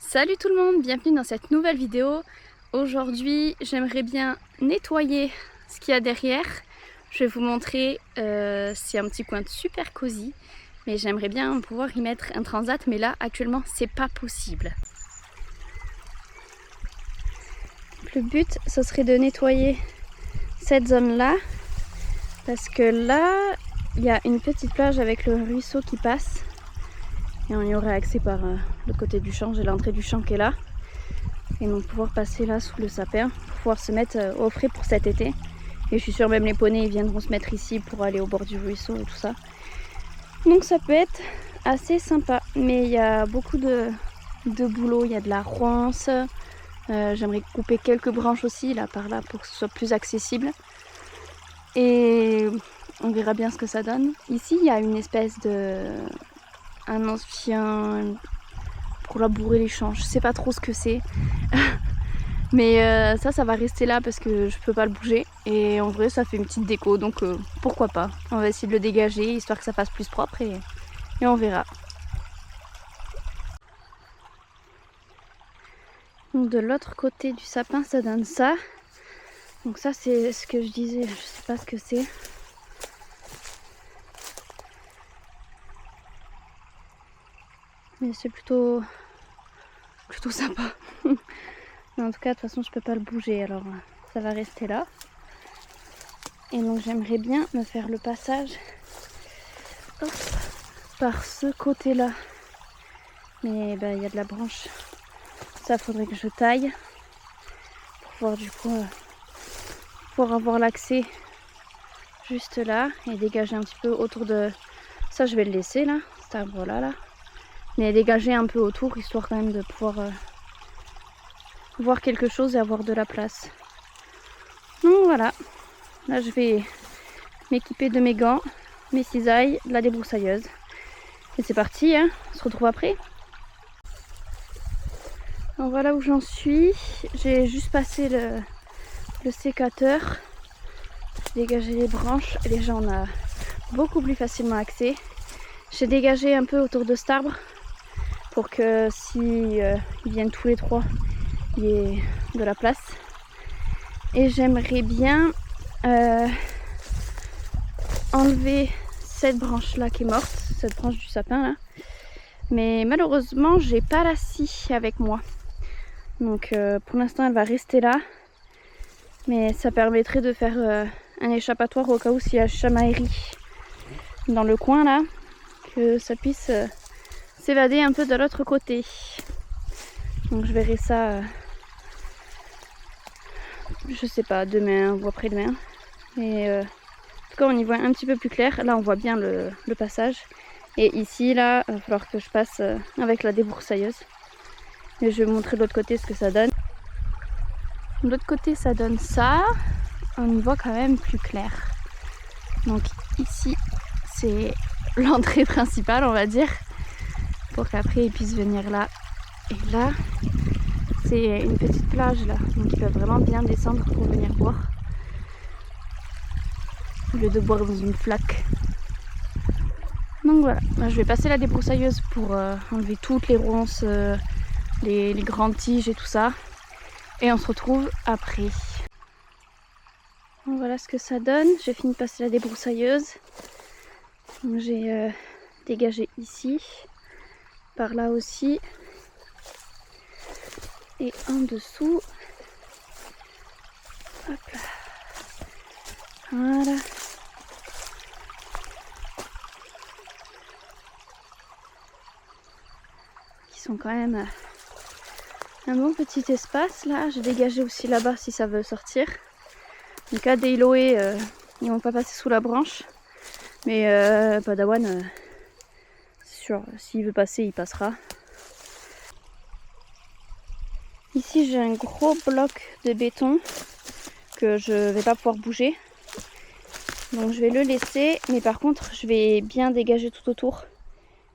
Salut tout le monde, bienvenue dans cette nouvelle vidéo. Aujourd'hui, j'aimerais bien nettoyer ce qu'il y a derrière. Je vais vous montrer, c'est un petit coin super cosy, mais j'aimerais bien pouvoir y mettre un transat, mais là, actuellement, c'est pas possible. Le but, ce serait de nettoyer cette zone-là, parce que là, il y a une petite plage avec le ruisseau qui passe. Et on y aurait accès par le côté du champ, j'ai l'entrée du champ qui est là. Et donc pouvoir passer là sous le sapin, pour pouvoir se mettre au frais pour cet été. Et je suis sûre même les poneys ils viendront se mettre ici pour aller au bord du ruisseau et tout ça. Donc ça peut être assez sympa. Mais il y a beaucoup de boulot, il y a de la ronce. J'aimerais couper quelques branches aussi là par là pour que ce soit plus accessible. Et on verra bien ce que ça donne. Ici il y a une espèce de... un ancien... pour labourer les champs, je sais pas trop ce que c'est. Mais ça va rester là parce que je peux pas le bouger. Et en vrai ça fait une petite déco, donc pourquoi pas. On va essayer de le dégager histoire que ça fasse plus propre et on verra. Donc de l'autre côté du sapin ça donne ça. Donc ça c'est ce que je disais, je sais pas ce que c'est. Mais c'est plutôt sympa. Mais en tout cas de toute façon je peux pas le bouger, alors ça va rester là. Et donc j'aimerais bien me faire le passage par ce côté là. Mais il y a de la branche, ça faudrait que je taille pour pouvoir du coup pour avoir l'accès juste là et dégager un petit peu autour de ça. Je vais le laisser là, cet arbre là, mais dégager un peu autour histoire quand même de pouvoir voir quelque chose et avoir de la place. Donc voilà, là je vais m'équiper de mes gants, mes cisailles, de la débroussailleuse et c'est parti hein. On se retrouve après. Donc voilà où j'en suis, j'ai juste passé le sécateur, dégagé les branches et déjà on a beaucoup plus facilement accès. J'ai dégagé un peu autour de cet arbre pour que si ils viennent tous les trois, il y ait de la place. Et j'aimerais bien enlever cette branche là qui est morte, cette branche du sapin là. Mais malheureusement j'ai pas la scie avec moi. Donc pour l'instant elle va rester là. Mais ça permettrait de faire un échappatoire au cas où s'il y a chamaillerie dans le coin là. Que ça puisse s'évader un peu de l'autre côté. Donc je verrai ça, je sais pas, demain ou après-demain. Mais en tout cas on y voit un petit peu plus clair. Là on voit bien le passage. Et ici là, il va falloir que je passe avec la débroussailleuse. Et je vais vous montrer de l'autre côté ce que ça donne. De l'autre côté ça donne ça. On y voit quand même plus clair. Donc ici c'est l'entrée principale on va dire. Pour qu'après ils puissent venir là. Et là c'est une petite plage là. Donc ils peuvent vraiment bien descendre pour venir boire. Au lieu de boire dans une flaque. Donc voilà, là, je vais passer la débroussailleuse pour enlever toutes les ronces, les grandes tiges et tout ça. Et on se retrouve après. Donc voilà ce que ça donne. J'ai fini de passer la débroussailleuse. J'ai dégagé ici, par là aussi. Et en dessous. Hop là. Voilà. Sont quand même un bon petit espace là. J'ai dégagé aussi là-bas si ça veut sortir. Donc là des Iloé ils vont pas passer sous la branche, mais Padawan c'est sûr, s'il veut passer il passera. Ici j'ai un gros bloc de béton que je vais pas pouvoir bouger, donc je vais le laisser, mais par contre je vais bien dégager tout autour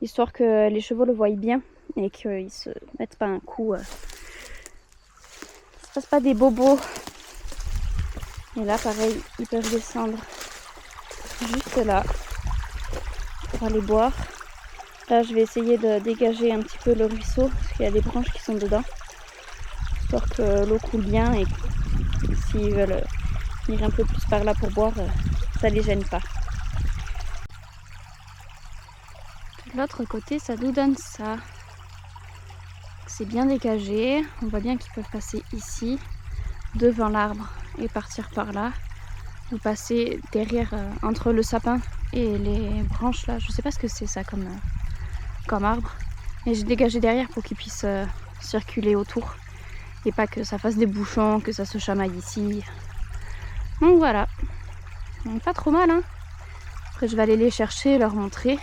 histoire que les chevaux le voient bien et qu'ils se mettent pas un coup, ça fasse pas des bobos. Et là pareil ils peuvent descendre juste là pour aller boire. Là, je vais essayer de dégager un petit peu le ruisseau, parce qu'il y a des branches qui sont dedans, histoire que l'eau coule bien et s'ils veulent venir un peu plus par là pour boire, ça les gêne pas. De l'autre côté, ça nous donne ça. C'est bien dégagé, on voit bien qu'ils peuvent passer ici, devant l'arbre, et partir par là, ou passer derrière, entre le sapin et les branches là. Je sais pas ce que c'est ça comme arbre, mais j'ai dégagé derrière pour qu'ils puissent circuler autour et pas que ça fasse des bouchons, que ça se chamaille ici. Donc voilà, donc, pas trop mal hein. Après je vais aller les chercher, leur montrer,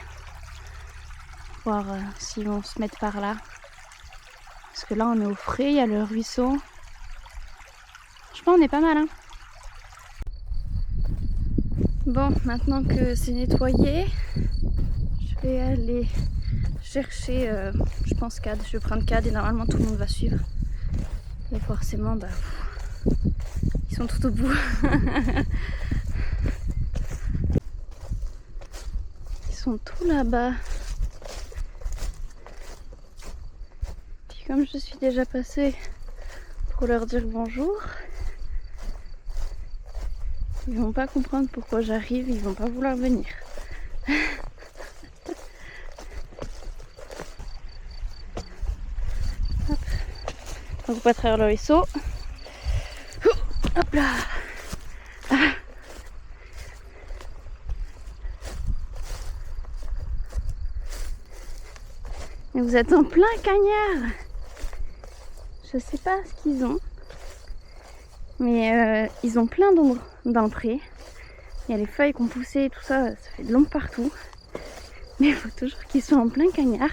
voir s'ils vont se mettre par là, parce que là on est au frais, il y a le ruisseau. Franchement on est pas mal hein. Bon, maintenant que c'est nettoyé, je vais aller chercher, je pense Cad, je vais prendre Cad et normalement tout le monde va suivre. Et forcément, bah, ils sont tout au bout. Ils sont tous là-bas. Puis comme je suis déjà passée pour leur dire bonjour, ils vont pas comprendre pourquoi j'arrive, ils vont pas vouloir venir. Hop. Donc pas travers le ruisseau. Hop là. Ah. Et vous êtes en plein cagnard. Je sais pas ce qu'ils ont, mais ils ont plein d'ombre dans le pré. Il y a les feuilles qui ont poussé et tout ça, ça fait de l'ombre partout. Mais il faut toujours qu'ils soient en plein cagnard.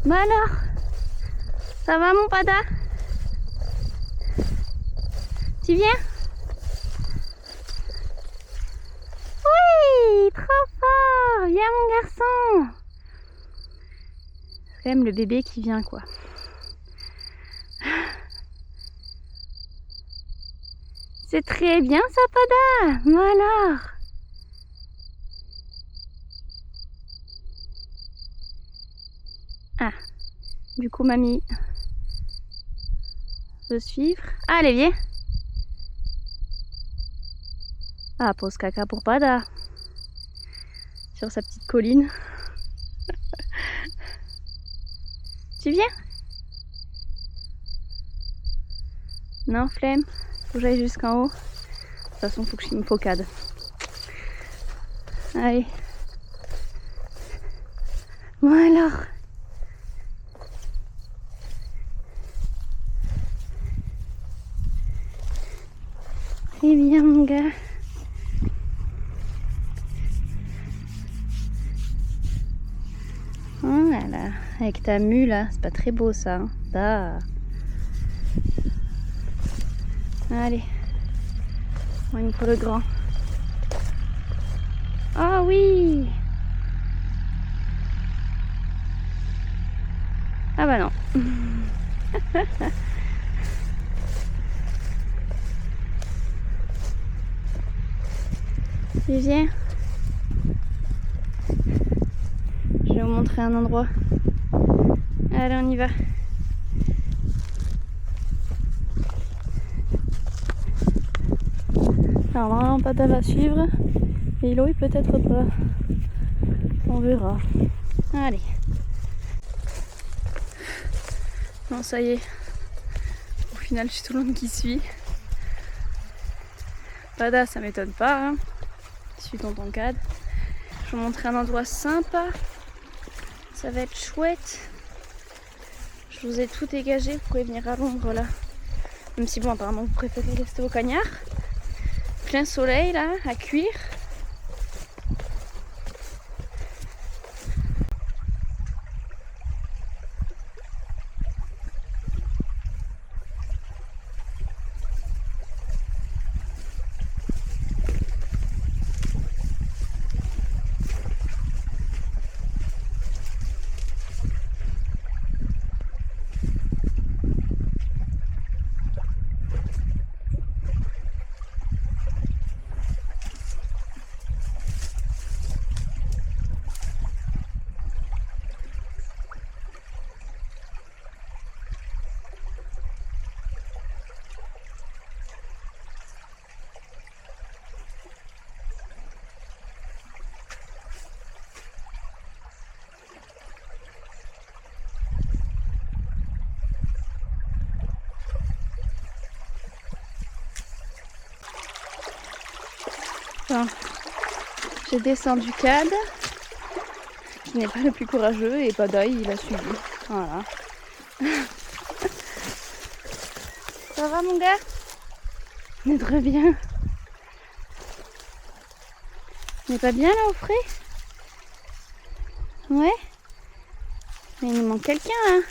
Bah alors, ça va mon pada? Tu viens? Oui, trop fort! Viens mon garçon! C'est quand même le bébé qui vient quoi. C'est très bien ça pada! Bah alors! Ah, du coup mamie veut suivre. Allez viens! Ah, pose caca pour pada sur sa petite colline. Tu viens? Non, flemme. Faut que j'aille jusqu'en haut. De toute façon, faut que je me focade. Allez. Bon alors. Eh bien mon gars. Oh là là, avec ta mue là, c'est pas très beau ça. Hein. Ah. Allez, on y pour le grand. Ah oui. Ah bah non. Tu viens? Je vais vous montrer un endroit. Allez, on y va. Alors normalement Pada va suivre. Et Eloï peut-être pas. On verra. Allez. Bon ça y est. Au final je suis tout le monde qui suit. Pada ça m'étonne pas. Hein. Je suis dans ton cadre. Je vais vous montrer un endroit sympa. Ça va être chouette. Je vous ai tout dégagé. Vous pouvez venir à l'ombre là. Même si bon apparemment vous préférez rester au cagnard. Plein soleil là, à cuire. Enfin, j'ai descendu Cad, qui n'est pas le plus courageux, et Padaï il a suivi. Voilà. Ça va mon gars? On est très bien. On n'est pas bien là au frais? Ouais. Mais il nous manque quelqu'un hein.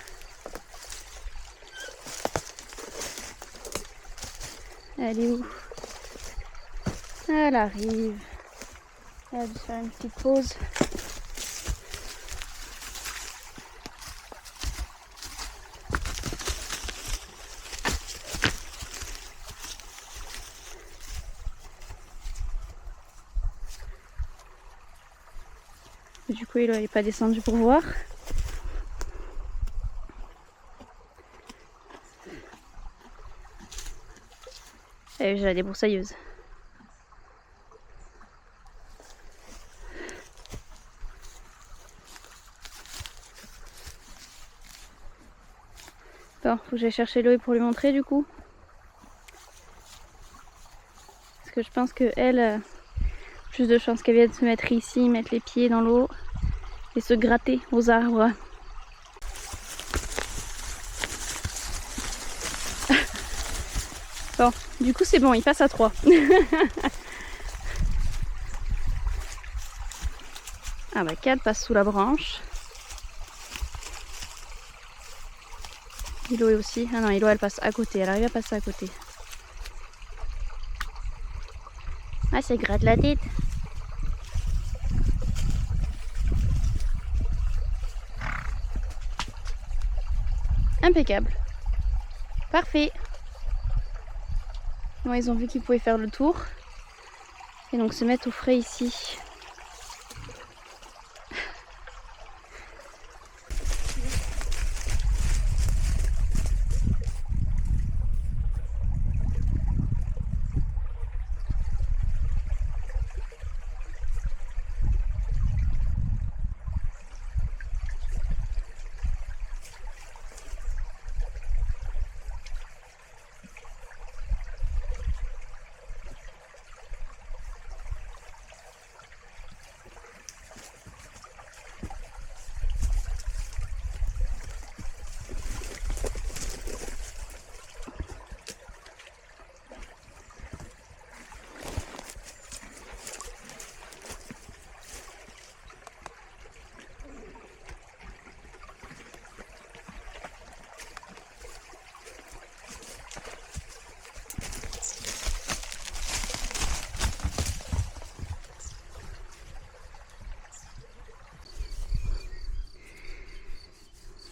Elle est où? Elle arrive. Elle va faire une petite pause. Du coup, il n'est pas descendu pour voir. Et j'ai la débroussailleuse. Bon, faut que j'aille chercher Loé pour lui montrer du coup. Parce que je pense qu'elle, plus de chances qu'elle vienne se mettre ici, mettre les pieds dans l'eau et se gratter aux arbres. Bon, du coup c'est bon, il passe à 3. Ah bah 4 passe sous la branche. Ilo aussi. Ah non, Ilo elle passe à côté, elle arrive à passer à côté. Ah, ça gratte la tête. Impeccable. Parfait. Bon, ils ont vu qu'ils pouvaient faire le tour. Et donc se mettre au frais ici.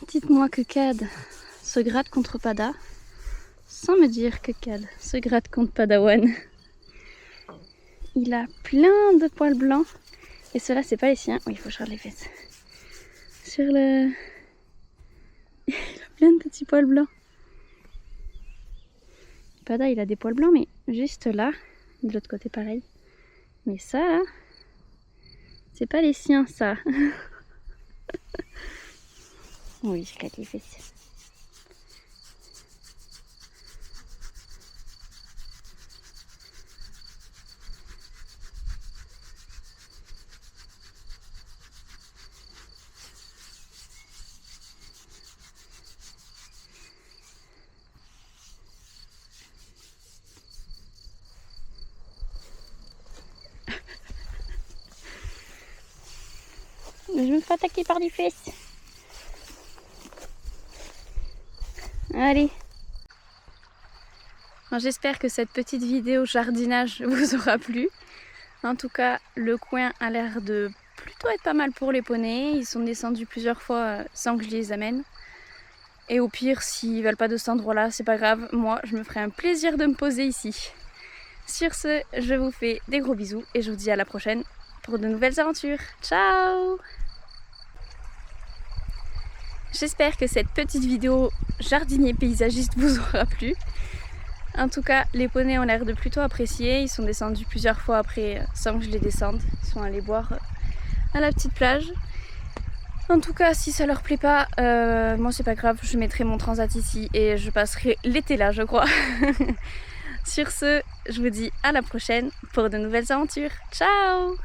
Dites-moi que Cad se gratte contre Pada, sans me dire que Cad se gratte contre Padawan. Il a plein de poils blancs, et ceux-là c'est pas les siens. Oui, il faut que je regarde les fesses. Sur le... Il a plein de petits poils blancs. Pada il a des poils blancs, mais juste là, de l'autre côté pareil. Mais ça là, c'est pas les siens ça. Oui, je gratte les fesses. Mais je me fais attaquer par les fesses. Allez. J'espère que cette petite vidéo jardinage vous aura plu. En tout cas, le coin a l'air de plutôt être pas mal pour les poneys. Ils sont descendus plusieurs fois sans que je les amène. Et au pire, s'ils veulent pas de cet endroit-là, c'est pas grave. Moi, je me ferai un plaisir de me poser ici. Sur ce, je vous fais des gros bisous et je vous dis à la prochaine pour de nouvelles aventures. Ciao! J'espère que cette petite vidéo jardinier paysagiste vous aura plu. En tout cas, les poneys ont l'air de plutôt apprécier. Ils sont descendus plusieurs fois après sans que je les descende. Ils sont allés boire à la petite plage. En tout cas, si ça leur plaît pas, moi c'est pas grave. Je mettrai mon transat ici et je passerai l'été là, je crois. Sur ce, je vous dis à la prochaine pour de nouvelles aventures. Ciao!